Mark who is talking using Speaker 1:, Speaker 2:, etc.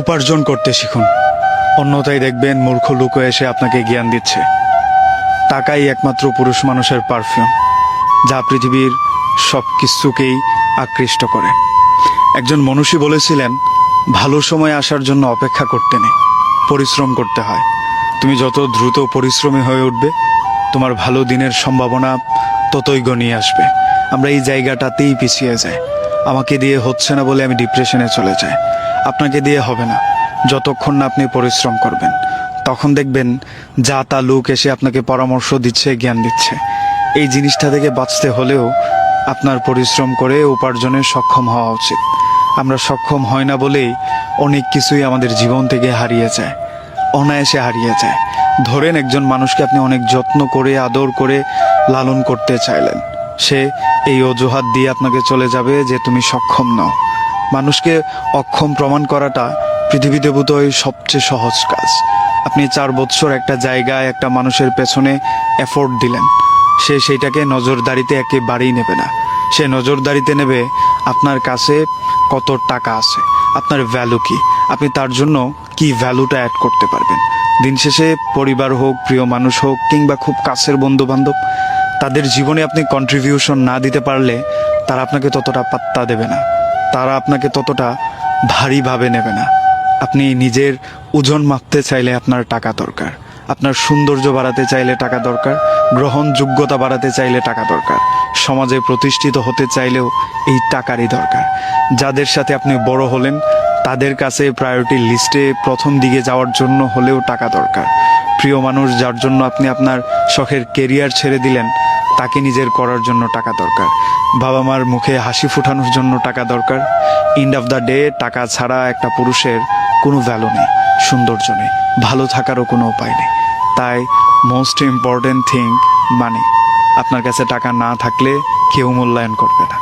Speaker 1: উপার্জন করতে শিখুন, অন্যথায় দেখবেন মূর্খ লোক এসে আপনাকে জ্ঞান দিচ্ছে। টাকাই একমাত্র পুরুষ মানুষের পারফিউম, যা পৃথিবীর সব কিছুকেই আকৃষ্ট করে। একজন মনীষী বলেছিলেন, ভালো সময় আসার জন্য অপেক্ষা করতে নেই, পরিশ্রম করতে হয়। তুমি যত দ্রুত পরিশ্রমী হয়ে উঠবে, তোমার ভালো দিনের সম্ভাবনা ততই গনিয়ে আসবে। আমরা এই জায়গাটাতেই পিছিয়ে যাই। আমাকে দিয়ে হচ্ছে না বলে আমি ডিপ্রেশনে চলে যাই। আপনাকে দিয়ে হবে না যতক্ষণ না আপনি পরিশ্রম করবেন। তখন দেখবেন যা তা লোক এসে আপনাকে পরামর্শ দিচ্ছে, জ্ঞান দিচ্ছে। এই জিনিসটা থেকে বাঁচতে হলেও আপনার পরিশ্রম করে উপার্জনে সক্ষম হওয়া উচিত। আমরা সক্ষম হয় না বলেই অনেক কিছুই আমাদের জীবন থেকে হারিয়ে যায়, অনায়াসে হারিয়ে যায়। ধরেন একজন মানুষকে আপনি অনেক যত্ন করে আদর করে লালন করতে চাইলেন, সে এই অজুহাত দিয়ে আপনাকে চলে যাবে যে তুমি সক্ষম নও। মানুষকে অক্ষম প্রমাণ করাটা পৃথিবীতে বোধহয় সবচেয়ে সহজ কাজ। আপনি 4 বছর একটা জায়গায় একটা মানুষের পেছনে এফোর্ট দিলেন, সে সেইটাকে নজরদারিতে একেবারেই নেবে না। সে নজরদারিতে নেবে আপনার কাছে কত টাকা আছে, আপনার ভ্যালু কি, আপনি তার জন্য কি ভ্যালুটা অ্যাড করতে পারবেন। দিন শেষে পরিবার হোক, প্রিয় মানুষ হোক, কিংবা খুব কাছের বন্ধু বান্ধব, তাদের জীবনে আপনি কন্ট্রিবিউশন না দিতে পারলে তারা আপনাকে ততটা পাত্তা দেবে না, তারা আপনাকে ততটা ভারীভাবে নেবে না। আপনি নিজের ওজন মাপতে চাইলে আপনার টাকা দরকার, আপনার সৌন্দর্য বাড়াতে চাইলে টাকা দরকার, গ্রহণযোগ্যতা বাড়াতে চাইলে টাকা দরকার, সমাজে প্রতিষ্ঠিত হতে চাইলেও এই টাকারই দরকার। যাদের সাথে আপনি বড় হলেন তাদের কাছে প্রায়োরিটি লিস্টে প্রথম দিকে যাওয়ার জন্য হলেও টাকা দরকার। প্রিয় মানুষ যার জন্য আপনি আপনার শখের কেরিয়ার ছেড়ে দিলেন, তাকে নিজের করার জন্য টাকা দরকার। বাবা মার মুখে হাসি ফোটানোর জন্য টাকা দরকার। এন্ড অফ দ্য ডে টাকা ছাড়া একটা পুরুষের কোনো ভ্যালু নেই, সৌন্দর্য নেই, ভালো থাকারও কোনো উপায় নেই। তাই মোস্ট ইম্পর্টেন্ট থিং মানি। আপনার কাছে টাকা না থাকলে কেউ মূল্যায়ন করবে না।